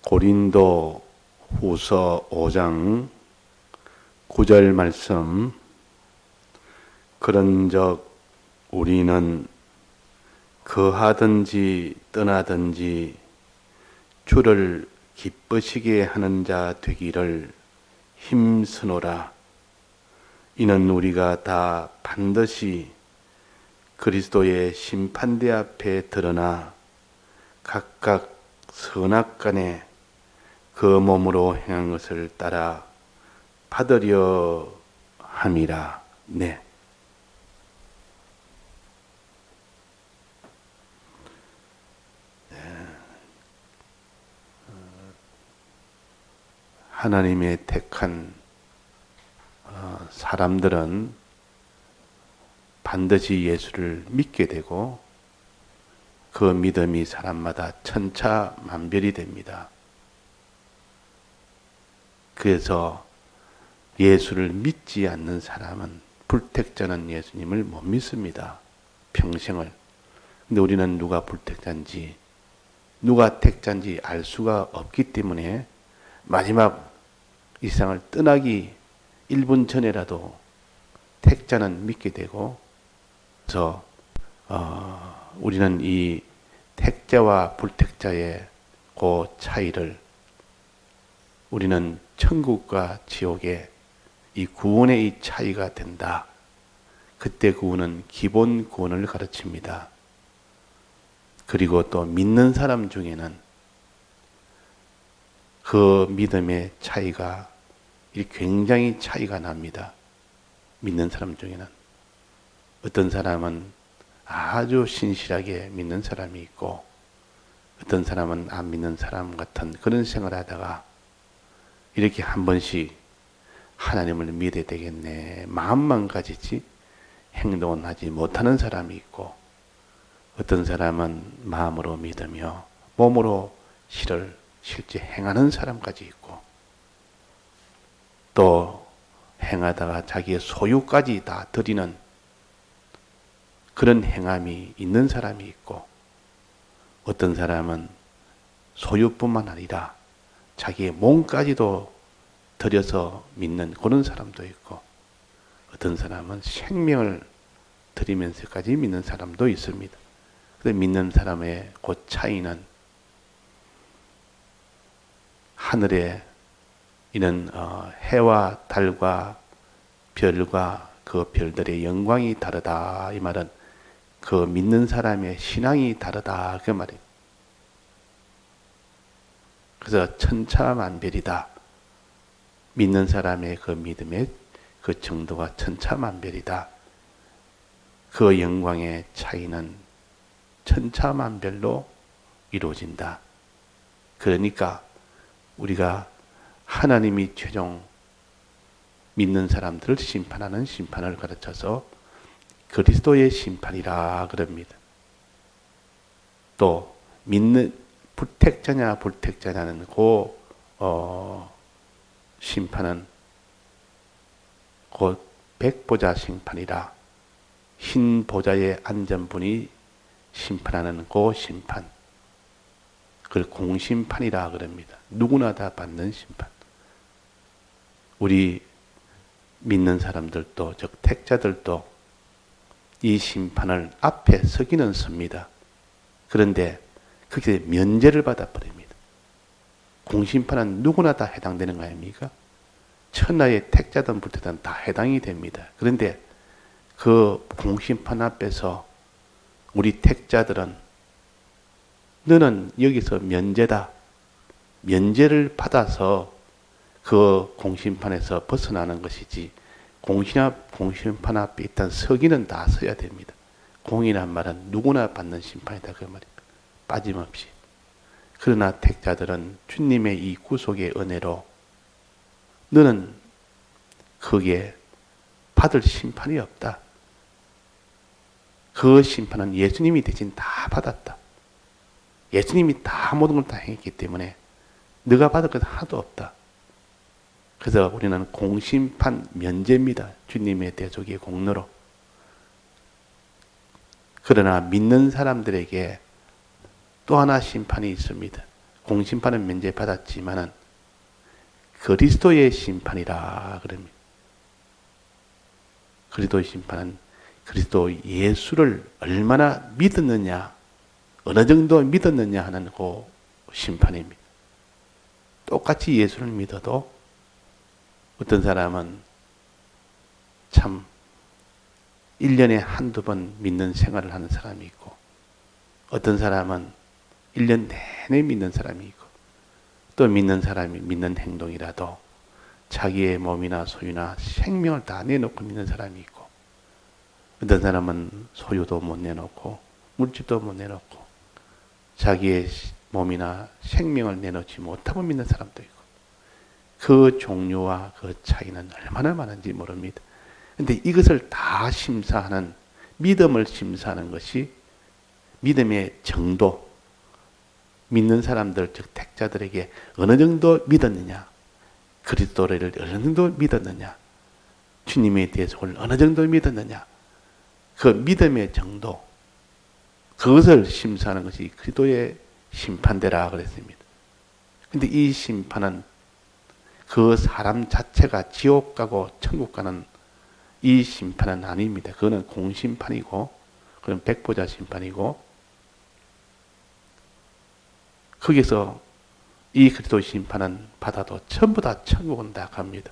고린도 후서 5장 9절 말씀. 그런즉 우리는 거하든지 떠나든지 주를 기쁘시게 하는 자 되기를 힘쓰노라. 이는 우리가 다 반드시 그리스도의 심판대 앞에 드러나 각각 선악간에 그 몸으로 행한 것을 따라 받으려 함이라. 네. 하나님의 택한 사람들은 반드시 예수를 믿게 되고 그 믿음이 사람마다 천차만별이 됩니다. 그래서 예수를 믿지 않는 사람은, 불택자는 예수님을 못 믿습니다. 평생을. 근데 우리는 누가 불택자인지, 누가 택자인지 알 수가 없기 때문에 마지막 이 세상을 떠나기 1분 전에라도 택자는 믿게 되고, 그래서 우리는 이 택자와 불택자의 그 차이를, 우리는 천국과 지옥의 이 구원의 이 차이가 된다. 그때 구원은 기본 구원을 가르칩니다. 그리고 또 믿는 사람 중에는 그 믿음의 차이가 굉장히 차이가 납니다. 믿는 사람 중에는 어떤 사람은 아주 신실하게 믿는 사람이 있고, 어떤 사람은 안 믿는 사람 같은 그런 생활을 하다가 이렇게 한 번씩 하나님을 믿어야 되겠네, 마음만 가지지 행동은 하지 못하는 사람이 있고, 어떤 사람은 마음으로 믿으며 몸으로 실제 행하는 사람까지 있고, 또 행하다가 자기의 소유까지 다 드리는 그런 행함이 있는 사람이 있고, 어떤 사람은 소유뿐만 아니라 자기의 몸까지도 드려서 믿는 그런 사람도 있고, 어떤 사람은 생명을 드리면서까지 믿는 사람도 있습니다. 그런데 믿는 사람의 그 차이는 하늘에 있는 해와 달과 별과 그 별들의 영광이 다르다, 이 말은 그 믿는 사람의 신앙이 다르다, 그 말이에요. 그래서 천차만별이다. 믿는 사람의 그 믿음의 그 정도가 천차만별이다. 그 영광의 차이는 천차만별로 이루어진다. 그러니까 우리가 하나님이 최종 믿는 사람들을 심판하는 심판을 가르쳐서 그리스도의 심판이라 그럽니다. 또 믿는 불택자냐 불택자냐는 그 심판은 곧 백보자 심판이라, 흰 보좌에 앉은 분이 심판하는 그 심판, 그걸 공심판이라 그럽니다. 누구나 다 받는 심판. 우리 믿는 사람들도, 즉 택자들도 이 심판을 앞에 서기는 섭니다. 그런데 그게 면제를 받아버립니다. 공심판은 누구나 다 해당되는 거 아닙니까? 천하의 택자든 불택자든 다 해당이 됩니다. 그런데 그 공심판 앞에서 우리 택자들은 너는 여기서 면제다, 면제를 받아서 그 공심판에서 벗어나는 것이지, 공심판 앞에 일단 서기는 다 서야 됩니다. 공이란 말은 누구나 받는 심판이다, 그 말입니다. 빠짐없이. 그러나 택자들은 주님의 이 구속의 은혜로 너는 거기에 받을 심판이 없다. 그 심판은 예수님이 대신 다 받았다. 예수님이 다 모든 걸 다 행했기 때문에 네가 받을 것 하나도 없다. 그래서 우리는 공심판 면제입니다. 주님의 대속의 공로로. 그러나 믿는 사람들에게 또 하나 심판이 있습니다. 공심판은 면제받았지만은 그리스도의 심판이라 그럽니다. 그리스도의 심판은 그리스도 예수를 얼마나 믿었느냐, 어느 정도 믿었느냐 하는 그 심판입니다. 똑같이 예수를 믿어도 어떤 사람은 참 1년에 한두 번 믿는 생활을 하는 사람이 있고, 어떤 사람은 1년 내내 믿는 사람이 있고, 또 믿는 사람이 믿는 행동이라도 자기의 몸이나 소유나 생명을 다 내놓고 믿는 사람이 있고, 어떤 사람은 소유도 못 내놓고 물질도 못 내놓고 자기의 몸이나 생명을 내놓지 못하고 믿는 사람도 있고, 그 종류와 그 차이는 얼마나 많은지 모릅니다. 그런데 이것을 다 심사하는, 믿음을 심사하는 것이 믿음의 정도, 믿는 사람들, 즉 택자들에게 어느 정도 믿었느냐, 그리스도를 어느 정도 믿었느냐, 주님에 대해서 어느 정도 믿었느냐, 그 믿음의 정도, 그것을 심사하는 것이 그리스도의 심판대라 그랬습니다. 그런데 이 심판은 그 사람 자체가 지옥 가고 천국 가는 이 심판은 아닙니다. 그거는 공심판이고, 그건 백보자 심판이고, 거기서 이 그리스도 심판은 받아도 전부 다 천국은 다 갑니다.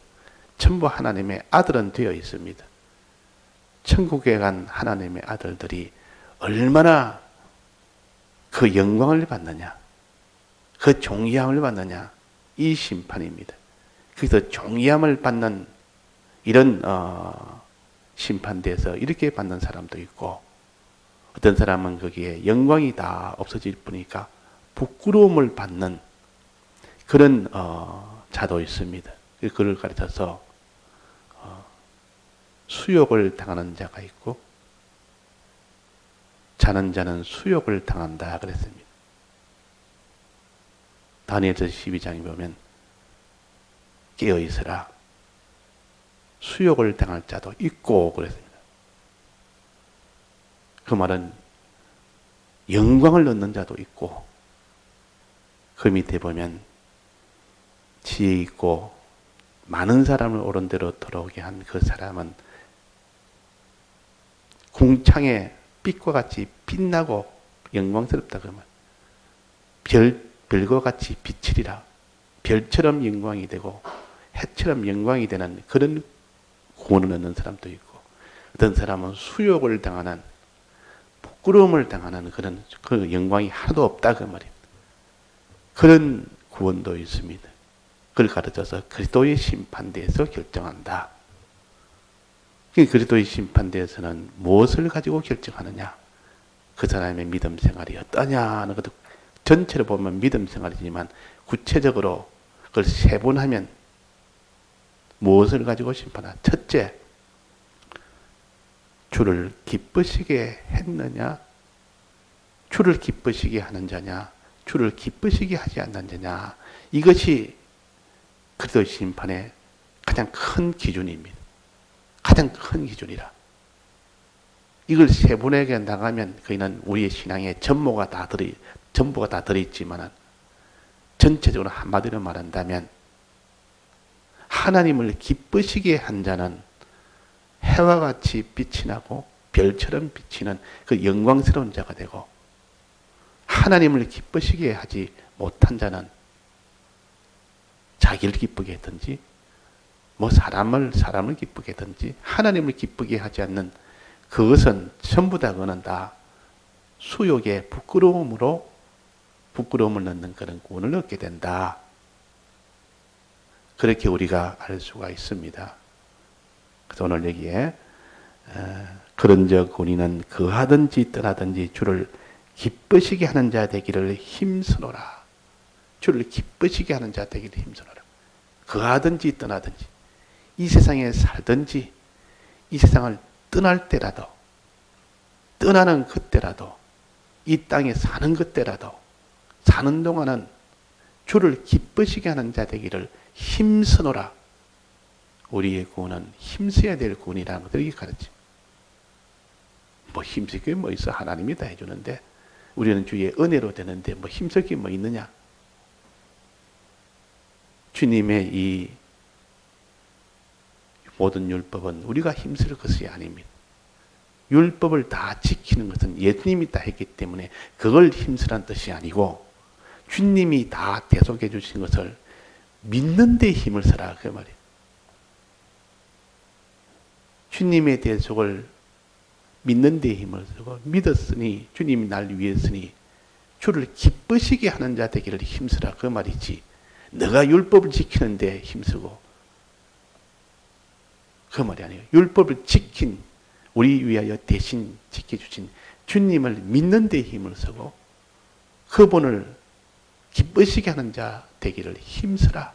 전부 하나님의 아들은 되어 있습니다. 천국에 간 하나님의 아들들이 얼마나 그 영광을 받느냐, 그 존귀함을 받느냐, 이 심판입니다. 그래서 존귀함을 받는 이런 심판대에서 이렇게 받는 사람도 있고, 어떤 사람은 거기에 영광이 다 없어질 뿐이니까 부끄러움을 받는 그런 자도 있습니다. 그를 가르쳐서 수욕을 당하는 자가 있고, 자는 자는 수욕을 당한다 그랬습니다. 다니엘서 12장에 보면 깨어 있으라, 수욕을 당할 자도 있고 그랬습니다. 그 말은 영광을 얻는 자도 있고, 그 밑에 보면 지혜 있고 많은 사람을 옳은 대로 돌아오게 한 그 사람은 궁창의 빛과 같이 빛나고 영광스럽다 그러면 별과 같이 비치리라, 별처럼 영광이 되고 해처럼 영광이 되는 그런 구원을 얻는 사람도 있고, 어떤 사람은 수욕을 당하는, 부끄러움을 당하는 그런 그 영광이 하나도 없다 그 말입니다. 그런 구원도 있습니다. 그걸 가르쳐서 그리스도의 심판대에서 결정한다. 그리스도의 심판대에서는 무엇을 가지고 결정하느냐, 그 사람의 믿음 생활이 어떠냐 하는 것도 전체로 보면 믿음 생활이지만, 구체적으로 그걸 세분하면 무엇을 가지고 심판하냐. 첫째, 주를 기쁘시게 했느냐, 주를 기쁘시게 하는 자냐, 주를 기쁘시게 하지 않는 자냐, 이것이 그리스도의 심판의 가장 큰 기준입니다. 가장 큰 기준이라. 이걸 세분하게 나가면 그이는 우리의 신앙에 전부가 다 들어있지만, 전체적으로 한마디로 말한다면 하나님을 기쁘시게 한 자는 해와 같이 빛이 나고 별처럼 비치는 그 영광스러운 자가 되고, 하나님을 기쁘시게 하지 못한 자는 자기를 기쁘게 했든지 사람을 기쁘게 했든지 하나님을 기쁘게 하지 않는, 그것은 전부 다 그는 다 수욕의 부끄러움을 넣는 그런 구원을 얻게 된다. 그렇게 우리가 알 수가 있습니다. 그래서 오늘 여기에 그런즉 우리는 거하든지 떠나든지 주를 기쁘시게 하는 자 되기를 힘쓰노라. 주를 기쁘시게 하는 자 되기를 힘쓰노라. 거하든지 떠나든지, 이 세상에 살든지, 이 세상을 떠날 때라도, 떠나는 그때라도, 이 땅에 사는 그때라도, 사는 동안은 주를 기쁘시게 하는 자 되기를 힘쓰노라. 우리의 구원은 힘써야 될 구원이라는 것을 이렇게 가르쳐. 힘쓸 게 있어? 하나님이 다 해주는데, 우리는 주의 은혜로 되는데 힘쓸 게 있느냐? 주님의 이 모든 율법은 우리가 힘쓸 것이 아닙니다. 율법을 다 지키는 것은 예수님이 다 했기 때문에 그걸 힘쓰란 뜻이 아니고 주님이 다 대속해 주신 것을 믿는 데 힘을 써라 그 말이에요. 주님의 대속을 믿는 데 힘을 쓰고 믿었으니 주님이 날 위했으니 주를 기쁘시게 하는 자 되기를 힘쓰라 그 말이지 너가 율법을 지키는 데 힘쓰고 그 말이 아니에요. 율법을 지킨 우리 위하여 대신 지켜주신 주님을 믿는 데 힘을 쓰고 그분을 기쁘시게 하는 자 되기를 힘쓰라.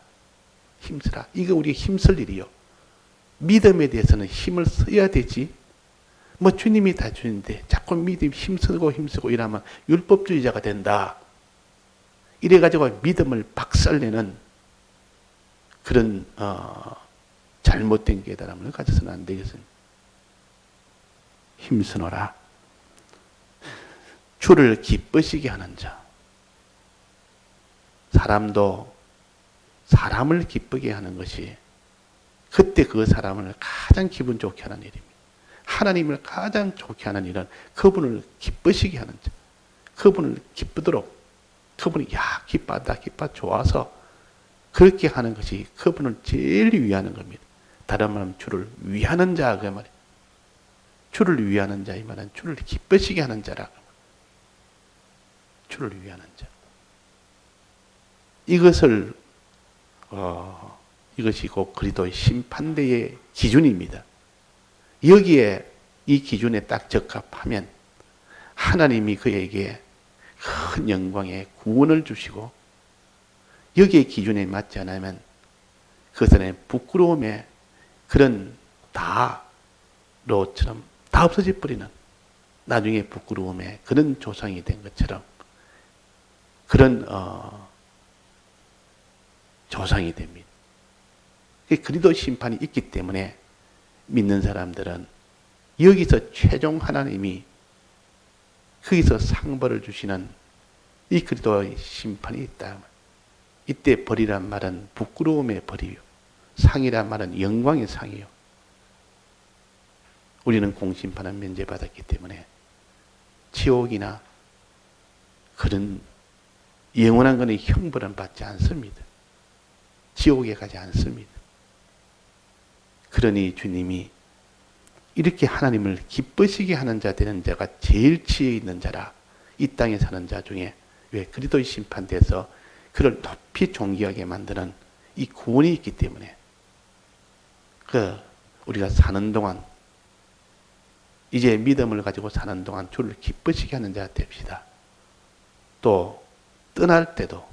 힘쓰라. 이거 우리가 힘쓸 일이요. 믿음에 대해서는 힘을 써야 되지. 뭐 주님이 다 주는데 자꾸 믿음 힘쓰고 이러면 율법주의자가 된다. 이래가지고 믿음을 박살내는 그런 잘못된 깨달음을 가져서는 안 되겠습니다. 힘쓰노라. 주를 기쁘시게 하는 자. 사람도 사람을 기쁘게 하는 것이 그때 그 사람을 가장 기분 좋게 하는 일입니다. 하나님을 가장 좋게 하는 일은 그분을 기쁘시게 하는 자. 그분을 기쁘도록 그분이 기뻐한다 기뻐 좋아서 그렇게 하는 것이 그분을 제일 위하는 겁니다. 다른 말하면 주를 위하는 자 그 말이에요. 주를 위하는 자 이 말은 주를 기쁘시게 하는 자라. 주를 위하는 자. 이것을 이것이 곧 그리스도의 심판대의 기준입니다. 여기에 이 기준에 딱 적합하면 하나님이 그에게 큰 영광의 구원을 주시고 여기에 기준에 맞지 않으면 그것은 부끄러움의 그런 다로처럼 다 없어져 버리는 나중에 부끄러움의 그런 조상이 된 것처럼 그런 조상이 됩니다. 그리스도 심판이 있기 때문에 믿는 사람들은 여기서 최종 하나님이 거기서 상벌을 주시는 이 그리스도의 심판이 있다. 이때 벌이란 말은 부끄러움의 벌이요. 상이란 말은 영광의 상이요. 우리는 공심판은 면제받았기 때문에 지옥이나 그런 영원한 것의 형벌은 받지 않습니다. 지옥에 가지 않습니다. 그러니 주님이 이렇게 하나님을 기쁘시게 하는 자 되는 자가 제일 지혜 있는 자라. 이 땅에 사는 자 중에 왜 그리스도의 심판대에서 그를 높이 존귀하게 만드는 이 구원이 있기 때문에 우리가 사는 동안 이제 믿음을 가지고 사는 동안 주를 기쁘시게 하는 자 됩시다. 또 떠날 때도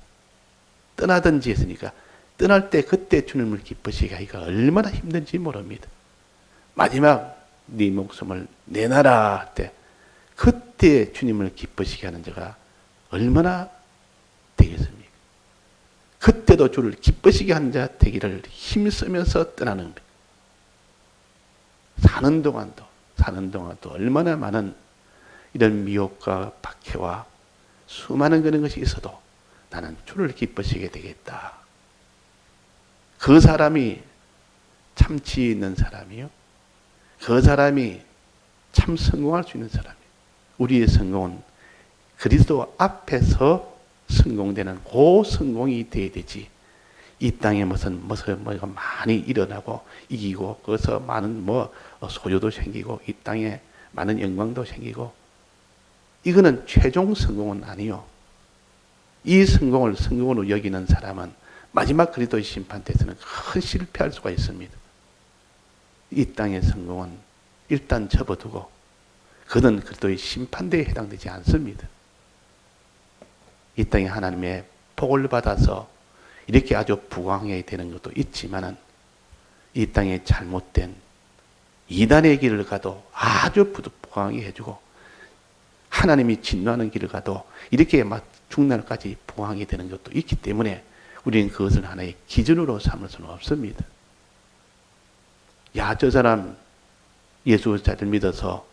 떠나든지 했으니까 떠날 때 그때 주님을 기쁘시게 하기가 얼마나 힘든지 모릅니다. 마지막 네 목숨을 내놔라 할 때 그때 주님을 기쁘시게 하는 자가 얼마나 되겠습니까? 그때도 주를 기쁘시게 하는 자 되기를 힘쓰면서 떠나는 겁니다. 사는 동안도 얼마나 많은 이런 미혹과 박해와 수많은 그런 것이 있어도 나는 주를 기쁘시게 되겠다. 그 사람이 참 지혜 있는 사람이요. 그 사람이 참 성공할 수 있는 사람이에요. 우리의 성공은 그리스도 앞에서 성공되는 그 성공이 되어야 되지. 이 땅에 무슨 뭐가 많이 일어나고 이기고 거기서 많은 소유도 생기고 이 땅에 많은 영광도 생기고 이거는 최종 성공은 아니요. 이 성공을 성공으로 여기는 사람은 마지막 그리스도의 심판 때에서는 큰 실패할 수가 있습니다. 이 땅의 성공은 일단 접어두고 그는 그리스도의 심판대에 해당되지 않습니다. 이 땅에 하나님의 복을 받아서 이렇게 아주 부강하게 되는 것도 있지만은 이 땅에 잘못된 이단의 길을 가도 아주 부강하게 해주고 하나님이 진노하는 길을 가도 이렇게 막 중날까지 부강하게 되는 것도 있기 때문에 우리는 그것을 하나의 기준으로 삼을 수는 없습니다. 야, 저 사람 예수 잘 믿어서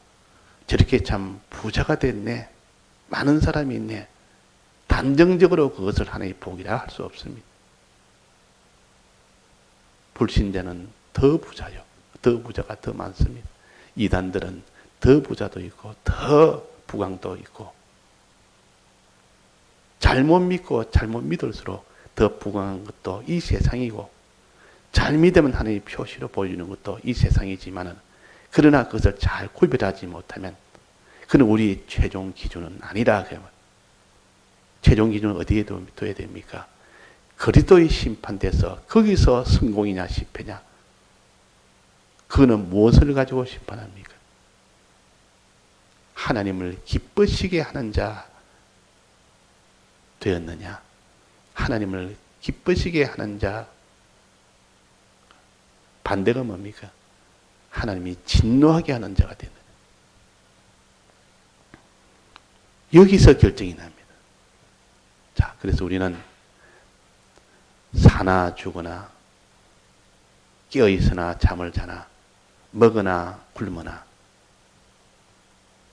저렇게 참 부자가 됐네. 많은 사람이 있네. 단정적으로 그것을 하나의 복이라 할 수 없습니다. 불신자는 더 부자요. 더 부자가 더 많습니다. 이단들은 더 부자도 있고 더 부강도 있고 잘못 믿고 잘못 믿을수록 더 부강한 것도 이 세상이고 잘 믿으면 하나님의 표시로 보여주는 것도 이 세상이지만은 그러나 그것을 잘 구별하지 못하면 그는 우리 최종 기준은 아니라. 최종 기준은 어디에 둬야 됩니까? 그리스도의 심판돼서 거기서 성공이냐 실패냐. 그는 무엇을 가지고 심판합니까? 하나님을 기쁘시게 하는 자 되었느냐? 하나님을 기쁘시게 하는 자 반대가 뭡니까? 하나님이 진노하게 하는 자가 되는. 여기서 결정이 납니다. 자, 그래서 우리는 사나 죽으나 깨어있으나 잠을 자나 먹으나 굶으나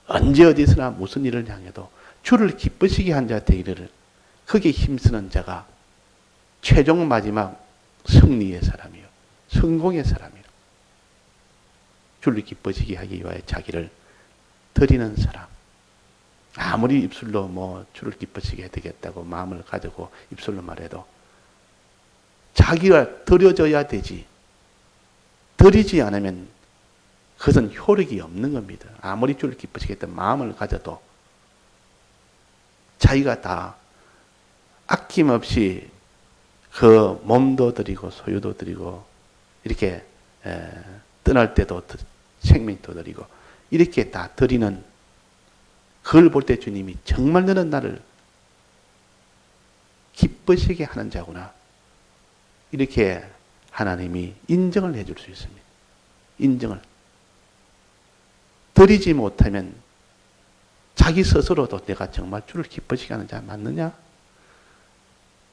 언제 어디서나 무슨 일을 향해도 주를 기쁘시게 한 자 되기를 거기에 힘쓰는 자가 최종 마지막 승리의 사람이요 성공의 사람이요 주를 기쁘시게 하기 위하여 자기를 드리는 사람. 아무리 입술로 뭐 주를 기쁘시게 해야 되겠다고 마음을 가지고 입술로 말해도 자기가 드려져야 되지. 드리지 않으면 그것은 효력이 없는 겁니다. 아무리 주를 기쁘시게 했던 마음을 가져도 자기가 다 아낌없이 그 몸도 드리고 소유도 드리고 이렇게 떠날 때도 생명도 드리고 이렇게 다 드리는 그걸 볼 때 주님이 정말 너는 나를 기쁘시게 하는 자구나. 이렇게 하나님이 인정을 해줄 수 있습니다. 인정을. 드리지 못하면 자기 스스로도 내가 정말 주를 기쁘시게 하는 자 맞느냐?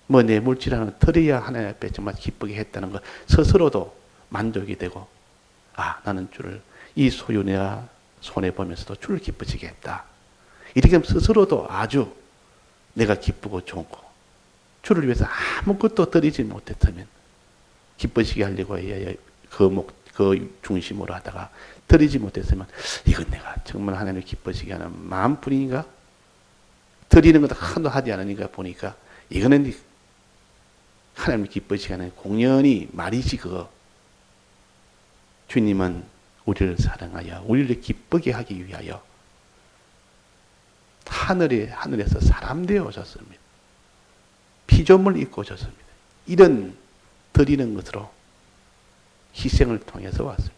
뭐 내 물질하는 드려야 하나님 앞에 정말 기쁘게 했다는 것 스스로도 만족이 되고 나는 주를 이 소유 내가 손해보면서도 주를 기쁘시게 했다. 이렇게 하면 스스로도 아주 내가 기쁘고 좋고 주를 위해서 아무것도 드리지 못했다면 기쁘시게 하려고 해야 그 중심으로 하다가 드리지 못했으면 이건 내가 정말 하나님을 기쁘시게 하는 마음뿐인가? 드리는 것도 하도 하지 않으니까 보니까 이거는 하나님을 기쁘시게 하는 공연히 말이지 그거. 주님은 우리를 사랑하여 우리를 기쁘게 하기 위하여 하늘에서 사람 되어 오셨습니다. 피조물 입고 오셨습니다. 이런 드리는 것으로 희생을 통해서 왔습니다.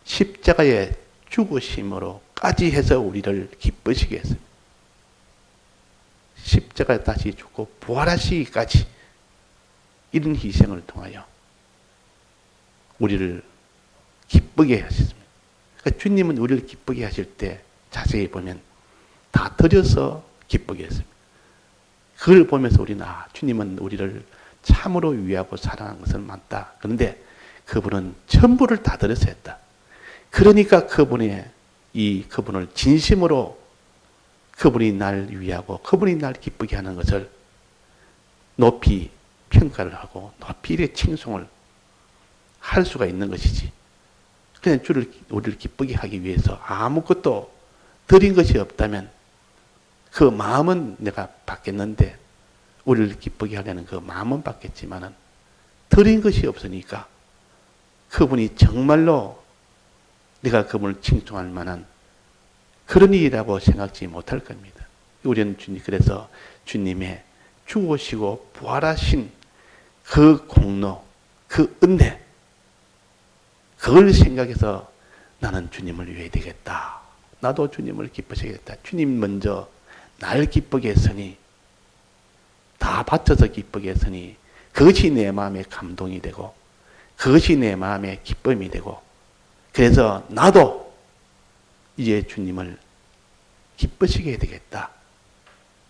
십자가의 죽으심으로까지 해서 우리를 기쁘시게 했습니다. 십자가에 다시 죽고 부활하시기까지 이런 희생을 통하여 우리를 기쁘게 하셨습니다. 그러니까 주님은 우리를 기쁘게 하실 때 자세히 보면 다 드려서 기쁘게 했습니다. 그걸 보면서 우리는 주님은 우리를 참으로 위하고 사랑한 것은 맞다. 그런데 그분은 전부를 다 드려서 했다. 그러니까 그분을 진심으로 그분이 날 위하고 그분이 날 기쁘게 하는 것을 높이 평가를 하고 높이 이렇게 칭송을 할 수가 있는 것이지. 그냥 우리를 기쁘게 하기 위해서 아무것도 드린 것이 없다면 그 마음은 내가 받겠는데 우리를 기쁘게 하려는 그 마음은 받겠지만은 드린 것이 없으니까 그분이 정말로 내가 그분을 칭송할 만한 그런 일이라고 생각지 못할 겁니다. 우리는 그래서 주님의 죽으시고 부활하신 그 공로, 그 은혜, 그걸 생각해서 나는 주님을 위해 되겠다. 나도 주님을 기쁘시게 했다. 주님 먼저 날 기쁘게 했으니, 다 바쳐서 기쁘게 했으니 그것이 내 마음의 감동이 되고 그것이 내 마음의 기쁨이 되고, 그래서 나도 이제 주님을 기쁘시게 해야 되겠다.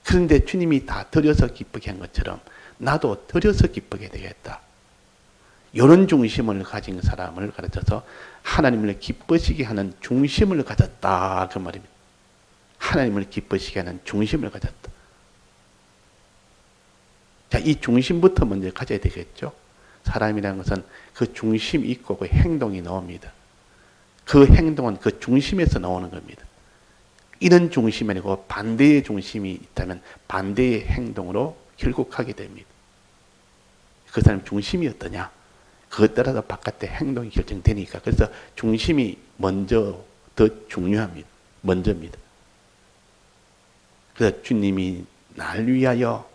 그런데 주님이 다 드려서 기쁘게 한 것처럼 나도 드려서 기쁘게 해야 되겠다. 이런 중심을 가진 사람을 가르쳐서 하나님을 기쁘시게 하는 중심을 가졌다, 그 말입니다. 하나님을 기쁘시게 하는 중심을 가졌다. 자, 이 중심부터 먼저 가져야 되겠죠. 사람이라는 것은 그 중심이 있고 그 행동이 나옵니다. 그 행동은 그 중심에서 나오는 겁니다. 이런 중심이 아니고 반대의 중심이 있다면 반대의 행동으로 결국 하게 됩니다. 그 사람 중심이 어떠냐? 그것 따라서 바깥의 행동이 결정되니까. 그래서 중심이 먼저 더 중요합니다. 먼저입니다. 그래서 주님이 날 위하여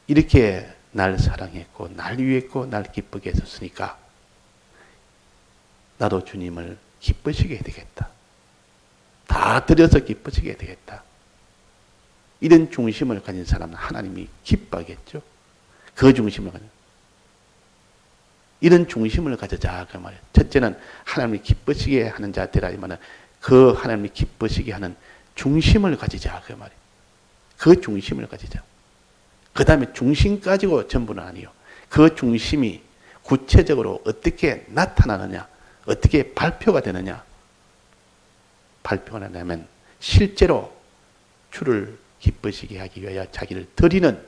이렇게 날 사랑했고 날 위했고 날 기쁘게 해줬으니까 나도 주님을 기쁘시게 해야 되겠다. 다 드려서 기쁘시게 해야 되겠다. 이런 중심을 가진 사람은 하나님이 기뻐하겠죠. 그 중심을 가진 이런 중심을 가져자 그 말이에요. 첫째는 하나님을 기쁘시게 하는 자 되라 이 말은 그 하나님을 기쁘시게 하는 중심을 가지자 그 말이에요. 그 중심을 가지자. 그 다음에 중심 가지고 전부는 아니에요. 그 중심이 구체적으로 어떻게 나타나느냐, 어떻게 발표가 되느냐. 발표가 되려면 실제로 주를 기쁘시게 하기 위하여 자기를 드리는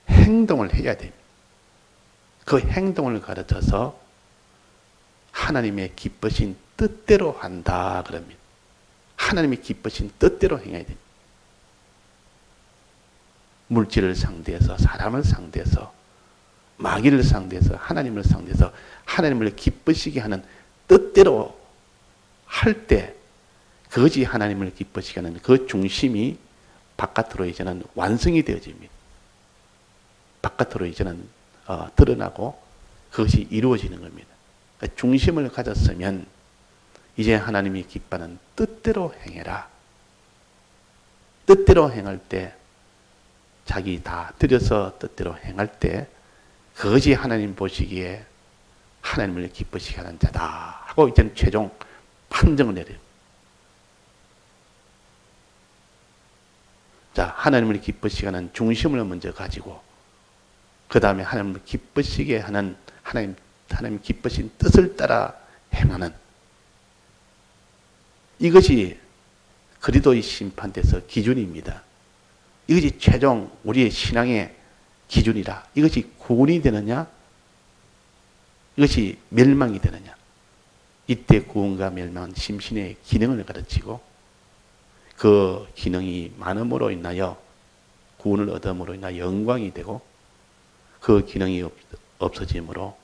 행동을 해야 됩니다. 그 행동을 가르쳐서 하나님의 기쁘신 뜻대로 한다 그럽니다. 하나님의 기쁘신 뜻대로 행해야 됩니다. 물질을 상대해서 사람을 상대해서 마귀를 상대해서 하나님을 상대해서 하나님을 기쁘시게 하는 뜻대로 할 때 그것이 하나님을 기쁘시게 하는 그 중심이 바깥으로 이제는 완성이 되어집니다. 바깥으로 이제는 드러나고 그것이 이루어지는 겁니다. 중심을 가졌으면 이제 하나님이 기뻐하는 뜻대로 행해라. 뜻대로 행할 때 자기 다 들여서 뜻대로 행할 때 그것이 하나님 보시기에 하나님을 기쁘시게 하는 자다 하고 이제는 최종 판정을 내려요. 자, 하나님을 기쁘시게 하는 중심을 먼저 가지고 그 다음에 하나님을 기쁘시게 하는 하나님 기쁘신 뜻을 따라 행하는 이것이 그리스도의 심판대에서 기준입니다. 이것이 최종 우리의 신앙의 기준이라. 이것이 구원이 되느냐? 이것이 멸망이 되느냐? 이때 구원과 멸망은 심신의 기능을 가르치고 그 기능이 많음으로 인하여 구원을 얻음으로 인하여 영광이 되고 그 기능이 없어짐으로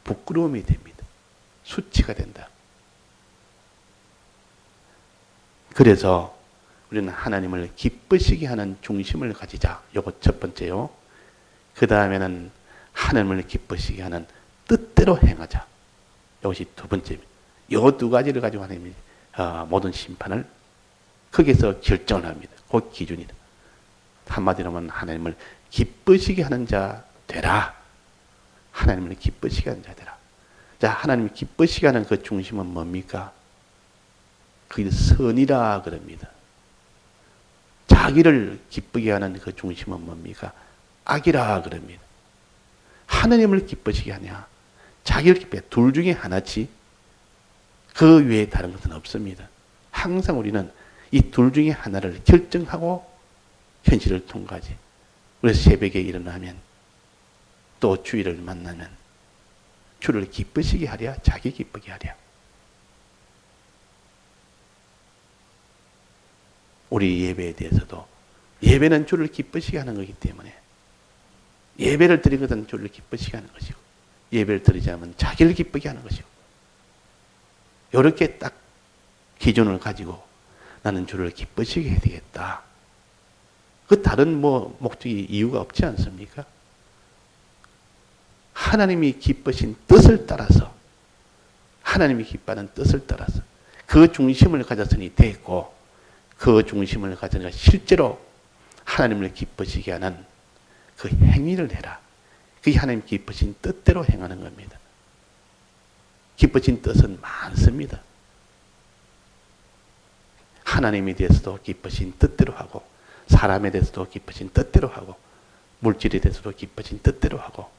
부끄러움이 됩니다. 수치가 된다. 그래서 우리는 하나님을 기쁘시게 하는 중심을 가지자. 요거 첫 번째요. 그 다음에는 하나님을 기쁘시게 하는 뜻대로 행하자. 이것이 두 번째입니다. 이 두 가지를 가지고 하나님이 모든 심판을 거기서 결정을 합니다. 그 기준이다. 한마디로 하면 하나님을 기쁘시게 하는 자 되라. 하나님을 기쁘시게 하는 자 되라. 자, 하나님을 기쁘시게 하는 그 중심은 뭡니까? 그게 선이라 그럽니다. 자기를 기쁘게 하는 그 중심은 뭡니까? 악이라 그럽니다. 하나님을 기쁘시게 하냐? 자기를 기쁘게 둘 중에 하나지 그 외에 다른 것은 없습니다. 항상 우리는 이 둘 중에 하나를 결정하고 현실을 통과하지. 그래서 새벽에 일어나면 또 주일을 만나면 주를 기쁘시게 하랴? 자기 기쁘게 하랴? 우리 예배에 대해서도 예배는 주를 기쁘시게 하는 거기 때문에 예배를 드린 것은 주를 기쁘시게 하는 것이고 예배를 드리지 않으면 자기를 기쁘게 하는 것이고 이렇게 딱 기준을 가지고 나는 주를 기쁘시게 해야 되겠다. 그 다른 목적이 이유가 없지 않습니까? 하나님이 기쁘신 뜻을 따라서 하나님이 기뻐하는 뜻을 따라서 그 중심을 가졌으니 됐고 그 중심을 가져가 실제로 하나님을 기쁘시게 하는 그 행위를 해라. 그게 하나님 기쁘신 뜻대로 행하는 겁니다. 기쁘신 뜻은 많습니다. 하나님에 대해서도 기쁘신 뜻대로 하고 사람에 대해서도 기쁘신 뜻대로 하고 물질에 대해서도 기쁘신 뜻대로 하고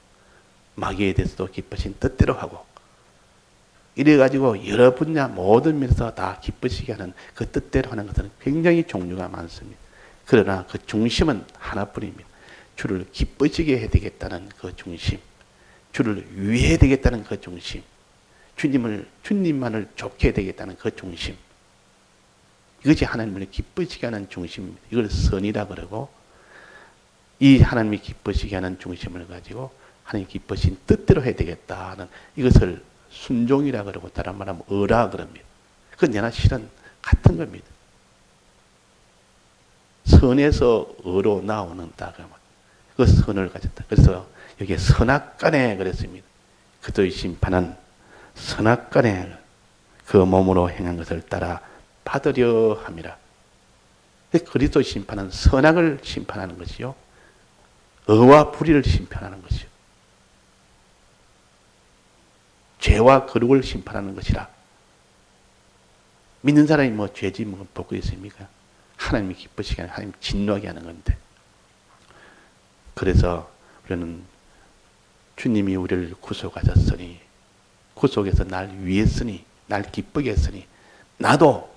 마귀에 대해서도 기쁘신 뜻대로 하고 이래가지고 여러 분야 모든 면에서 다 기쁘시게 하는 그 뜻대로 하는 것은 굉장히 종류가 많습니다. 그러나 그 중심은 하나뿐입니다. 주를 기뻐지게 해야 되겠다는 그 중심, 주를 위해야 되겠다는 그 중심, 주님만을 좋게 해야 되겠다는 그 중심, 이것이 하나님을 기뻐지게 하는 중심입니다. 이걸 선이라 그러고, 이 하나님이 기뻐지게 하는 중심을 가지고 하나님 기뻐진 뜻대로 해야 되겠다는 이것을 순종이라 그러고, 다른 말하면 어라 그럽니다. 그건 내나 실은 같은 겁니다. 선에서 어로 나오는다 그러면 그 선을 가졌다. 그래서 여기에 선악간에 그랬습니다. 그도의 심판은 선악간에 그 몸으로 행한 것을 따라 받으려 함이라. 그리스도의 심판은 선악을 심판하는 것이요, 의와 불의를 심판하는 것이요, 죄와 거룩을 심판하는 것이라. 믿는 사람이 뭐 죄지 뭐 복이 있습니까? 하나님이 기쁘시게 하는, 하나님 진노하게 하는 건데. 그래서 우리는 주님이 우리를 구속하셨으니, 구속해서 날 위했으니, 날 기쁘게 했으니 나도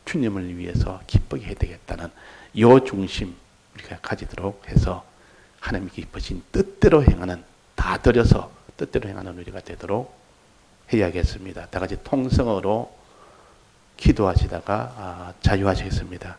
주님을 위해서 기쁘게 해야 되겠다는 이 중심 우리가 가지도록 해서 하나님이 기쁘신 뜻대로 행하는, 다 들여서 뜻대로 행하는 우리가 되도록 해야겠습니다. 다 같이 통성어로 기도하시다가 자유하시겠습니다.